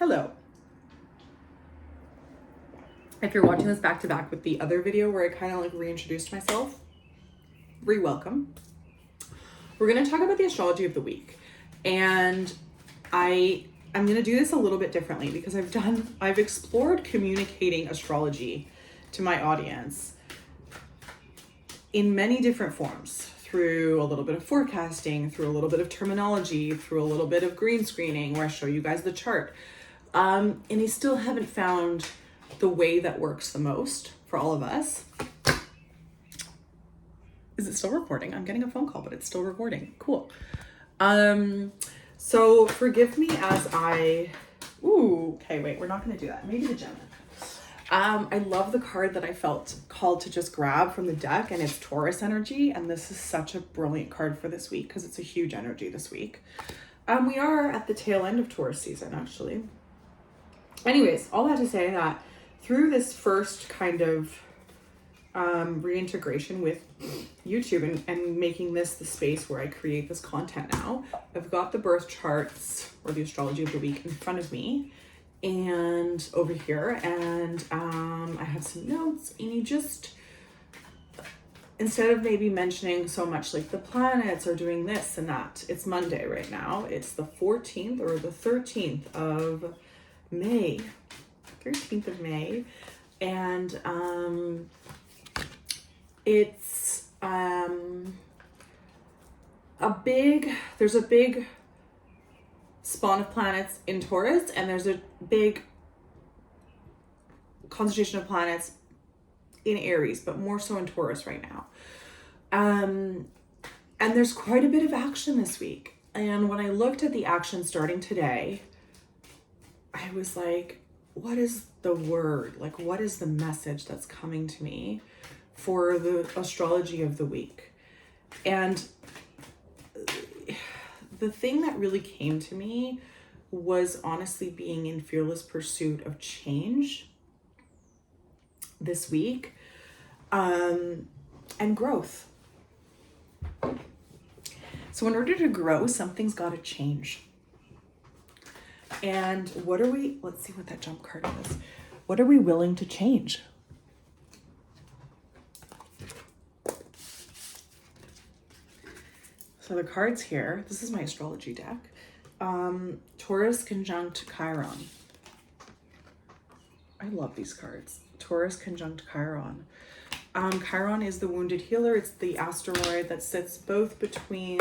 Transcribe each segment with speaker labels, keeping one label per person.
Speaker 1: Hello. If you're watching this back to back with the other video where I kind of like reintroduced myself, re-welcome. We're going to talk about the astrology of the week. And I'm going to do this a little bit differently because I've explored communicating astrology to my audience in many different forms, through a little bit of forecasting, through a little bit of terminology, through a little bit of green screening where I show you guys the chart. And I still haven't found the way that works the most for all of us. Is it still recording? I'm getting a phone call, but it's still recording. Cool. So forgive me as okay, wait, we're not going to do that. Maybe the Gemini. I love the card that I felt called to just grab from the deck, and it's Taurus energy. And this is such a brilliant card for this week because it's a huge energy this week. We are at the tail end of Taurus season, actually. Anyways, all that to say that through this first kind of reintegration with YouTube and making this the space where I create this content now, I've got the birth charts or the astrology of the week in front of me and over here, and I have some notes, and you just, instead of maybe mentioning so much like the planets or doing this and that, it's Monday right now. It's the 14th or the 13th of May. 13th of May. And it's there's a big spawn of planets in Taurus, and there's a big concentration of planets in Aries, but more so in Taurus right now. And there's quite a bit of action this week. And when I looked at the action starting today, I was like, what is the word? Like, what is the message that's coming to me for the astrology of the week? And the thing that really came to me was honestly being in fearless pursuit of change this week, and growth. So in order to grow, something's got to change. And let's see what that jump card is. What are we willing to change? So the cards here, this is my astrology deck. Taurus conjunct Chiron. I love these cards. Taurus conjunct Chiron. Chiron is the wounded healer. It's the asteroid that sits between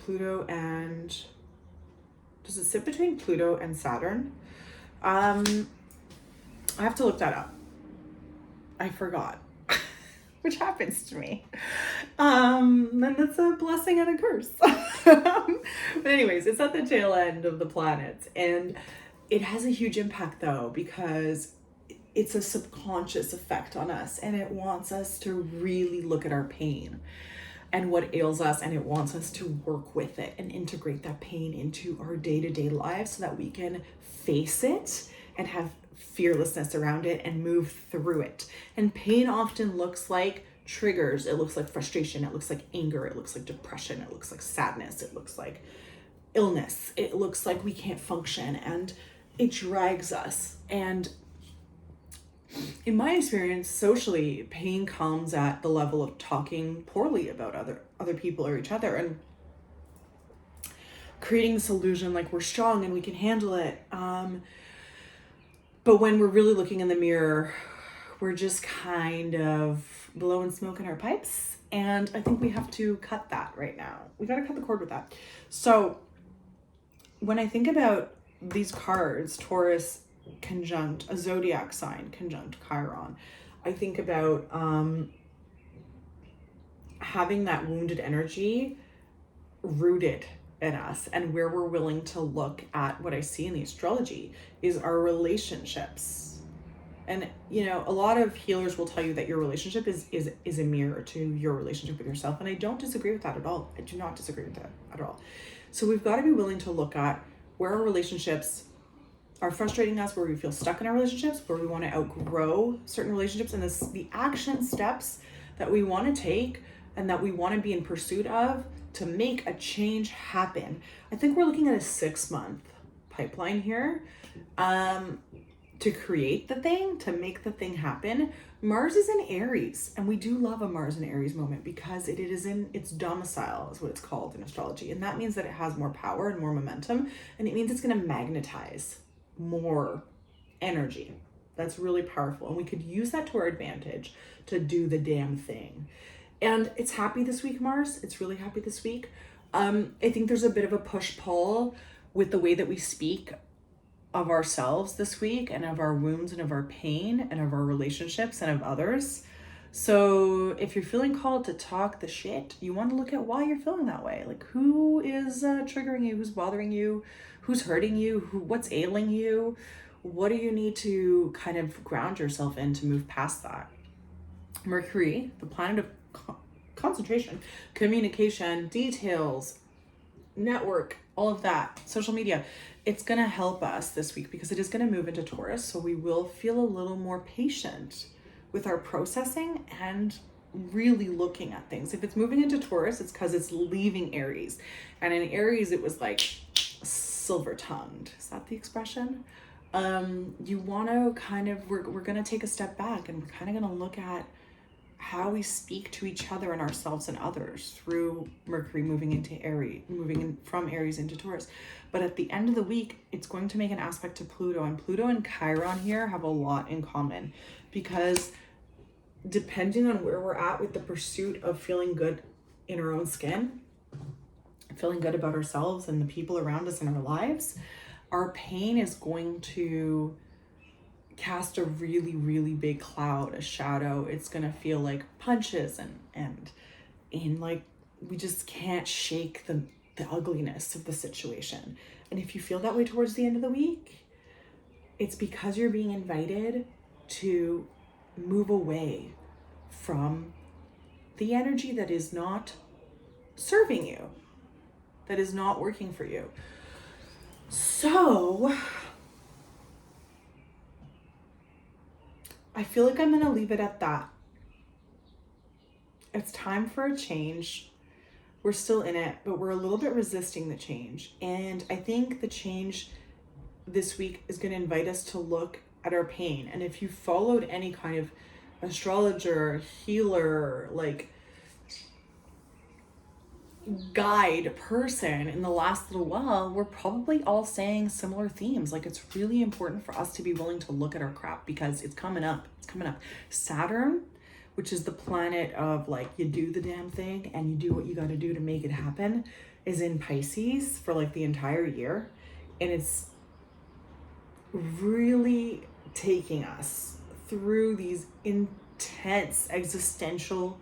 Speaker 1: Pluto and, does it sit between Pluto and Saturn? I have to look that up. I forgot, which happens to me. And that's a blessing and a curse. But anyways, it's at the tail end of the planets, and it has a huge impact though, because it's a subconscious effect on us, and it wants us to really look at our pain and what ails us, and it wants us to work with it and integrate that pain into our day-to-day lives so that we can face it and have fearlessness around it and move through it. And pain often looks like triggers. It looks like frustration. It looks like anger. It looks like depression. It looks like sadness. It looks like illness. It looks like we can't function, and it drags us. And in my experience, socially, pain comes at the level of talking poorly about other people or each other, and creating this illusion like we're strong and we can handle it. But when we're really looking in the mirror, we're just kind of blowing smoke in our pipes. And I think we have to cut that right now. We got to cut the cord with that. So when I think about these cards, Taurus conjunct a zodiac sign conjunct Chiron, I think about having that wounded energy rooted in us, and where we're willing to look at what I see in the astrology is our relationships. And a lot of healers will tell you that your relationship is a mirror to your relationship with yourself, and I don't disagree with that at all. I do not disagree with that at all. So we've got to be willing to look at where our relationships are frustrating us, where we feel stuck in our relationships, where we want to outgrow certain relationships, and the action steps that we want to take and that we want to be in pursuit of to make a change happen. I think we're looking at a 6-month pipeline here to create the thing, to make the thing happen. Mars is in Aries, and we do love a Mars in Aries moment because it is in its domicile, is what it's called in astrology. And that means that it has more power and more momentum, and it means it's going to magnetize more energy. That's really powerful, and we could use that to our advantage to do the damn thing. And it's happy this week, Mars. It's really happy this week. I think there's a bit of a push-pull with the way that we speak of ourselves this week, and of our wounds, and of our pain, and of our relationships, and of others. So if you're feeling called to talk the shit, you want to look at why you're feeling that way. Like, who is triggering you? Who's bothering you? Who's hurting you? What's ailing you? What do you need to kind of ground yourself in to move past that? Mercury, the planet of concentration, communication, details, network, all of that, social media, it's going to help us this week because it is going to move into Taurus. So we will feel a little more patient with our processing and really looking at things. If it's moving into Taurus, it's because it's leaving Aries. And in Aries, it was like silver-tongued. Is that the expression? You want to kind of, we're going to take a step back, and we're kind of going to look at how we speak to each other and ourselves and others through Mercury moving into Aries, from Aries into Taurus. But at the end of the week, it's going to make an aspect to Pluto, and Pluto and Chiron here have a lot in common, because depending on where we're at with the pursuit of feeling good in our own skin, feeling good about ourselves and the people around us in our lives, our pain is going to cast a really, really big cloud, a shadow. It's going to feel like punches and like we just can't shake the ugliness of the situation. And if you feel that way towards the end of the week, it's because you're being invited to move away from the energy that is not serving you, that is not working for you. So I feel like I'm going to leave it at that. It's time for a change. We're still in it, but we're a little bit resisting the change. And I think the change this week is going to invite us to look at our pain. And if you followed any kind of astrologer, healer, like guide person in the last little while, we're probably all saying similar themes. Like, it's really important for us to be willing to look at our crap because it's coming up. It's coming up. Saturn, which is the planet of like, you do the damn thing and you do what you got to do to make it happen, is in Pisces for like the entire year. And it's really taking us through these intense existential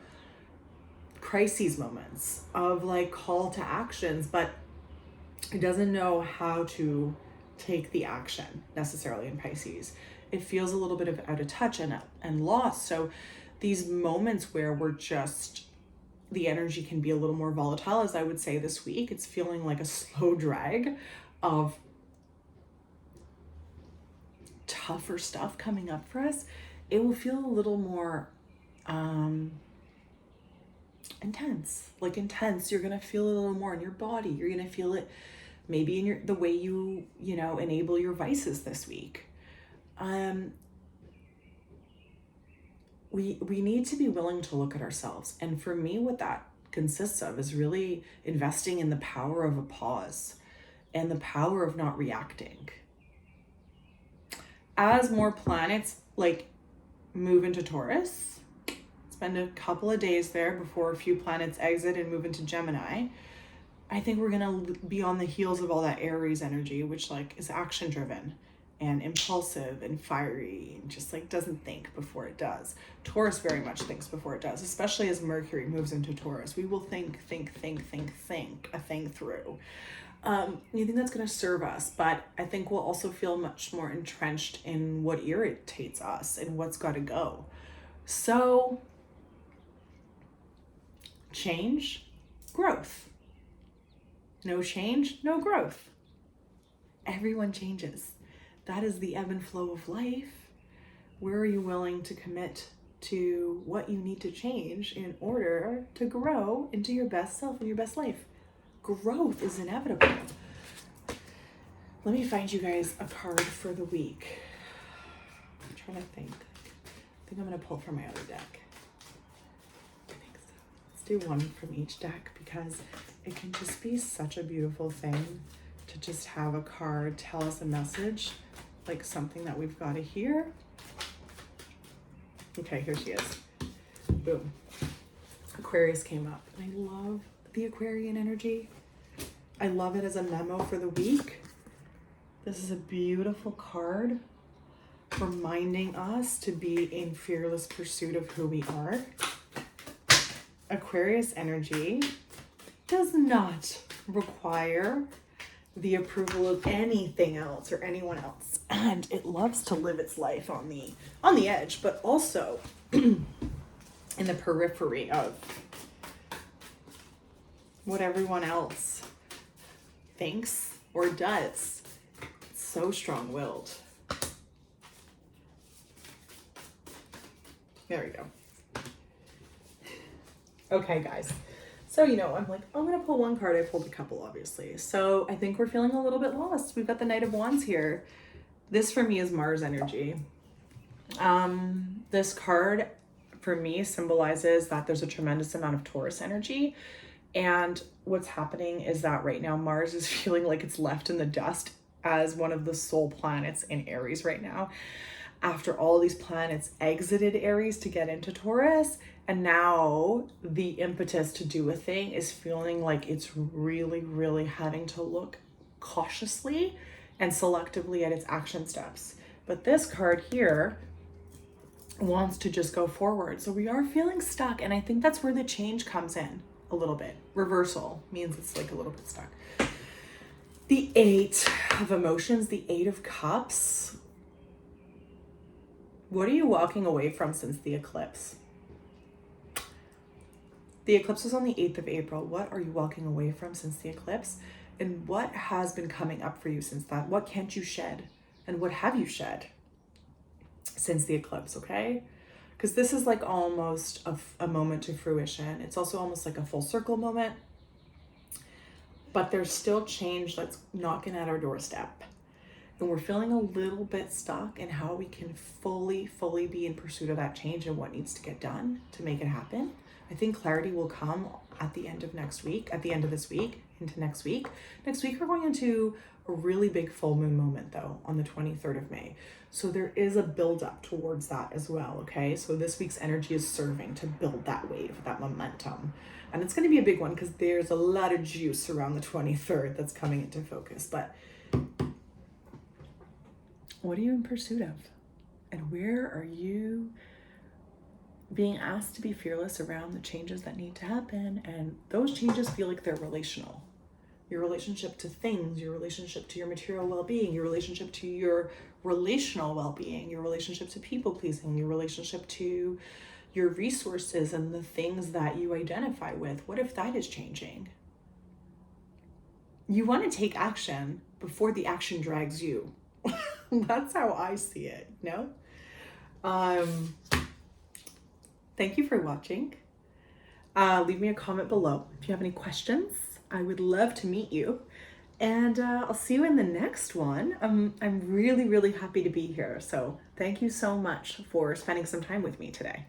Speaker 1: crises moments of like call to actions, but it doesn't know how to take the action necessarily in Pisces. It feels a little bit of out of touch and lost. So these moments where we're just, the energy can be a little more volatile, as I would say this week. It's feeling like a slow drag of tougher stuff coming up for us. It will feel a little more intense. You're gonna feel it a little more in your body. You're gonna feel it maybe in the way you enable your vices this week. We need to be willing to look at ourselves. And for me, what that consists of is really investing in the power of a pause and the power of not reacting. As more planets like move into Taurus, spend a couple of days there before a few planets exit and move into Gemini, I think we're gonna be on the heels of all that Aries energy, which like is action driven and impulsive and fiery and just like doesn't think before it does. Taurus very much thinks before it does, especially as Mercury moves into Taurus. We will think a thing through. I think that's going to serve us, but I think we'll also feel much more entrenched in what irritates us and what's got to go. So change, growth. No change, no growth. Everyone changes. That is the ebb and flow of life. Where are you willing to commit to what you need to change in order to grow into your best self and your best life. Growth is inevitable. Let me find you guys a card for the week. I'm trying to think. I think I'm going to pull from my other deck. I think so. Let's do one from each deck because it can just be such a beautiful thing to just have a card tell us a message, like something that we've got to hear. Okay, here she is. Boom. Aquarius came up. And I love the Aquarian energy. I love it as a memo for the week. This is a beautiful card reminding us to be in fearless pursuit of who we are. Aquarius energy does not require the approval of anything else or anyone else, and it loves to live its life on the edge, but also in the periphery of what everyone else thinks or does. It's so strong-willed. There we go. Okay, guys. So, I'm like, I'm going to pull one card. I pulled a couple, obviously. So I think we're feeling a little bit lost. We've got the Knight of Wands here. This for me is Mars energy. This card for me symbolizes that there's a tremendous amount of Taurus energy. And what's happening is that right now Mars is feeling like it's left in the dust as one of the sole planets in Aries right now. After all these planets exited Aries to get into Taurus, and now the impetus to do a thing is feeling like it's really, really having to look cautiously and selectively at its action steps. But this card here wants to just go forward. So we are feeling stuck, and I think that's where the change comes in a little bit. Reversal means it's like a little bit stuck. The Eight of Emotions, the Eight of Cups. What are you walking away from since the eclipse? The eclipse was on the 8th of April. What are you walking away from since the eclipse? And what has been coming up for you since that? What can't you shed? And what have you shed since the eclipse, okay? Because this is like almost a moment to fruition. It's also almost like a full circle moment. But there's still change that's knocking at our doorstep. And we're feeling a little bit stuck in how we can fully be in pursuit of that change and what needs to get done to make it happen. I think clarity will come at the end of next week, at the end of this week, into next week. Next week, we're going into a really big full moon moment though, on the 23rd of May. So there is a buildup towards that as well, okay? So this week's energy is serving to build that wave, that momentum. And it's gonna be a big one because there's a lot of juice around the 23rd that's coming into focus. But what are you in pursuit of? And where are you being asked to be fearless around the changes that need to happen? And those changes feel like they're relational. Your relationship to things, your relationship to your material well-being, your relationship to your relational well-being, your relationship to people-pleasing, your relationship to your resources and the things that you identify with. What if that is changing? You want to take action before the action drags you. That's how I see it, no? Thank you for watching. Leave me a comment below if you have any questions. I would love to meet you. And I'll see you in the next one. I'm really happy to be here. So thank you so much for spending some time with me today.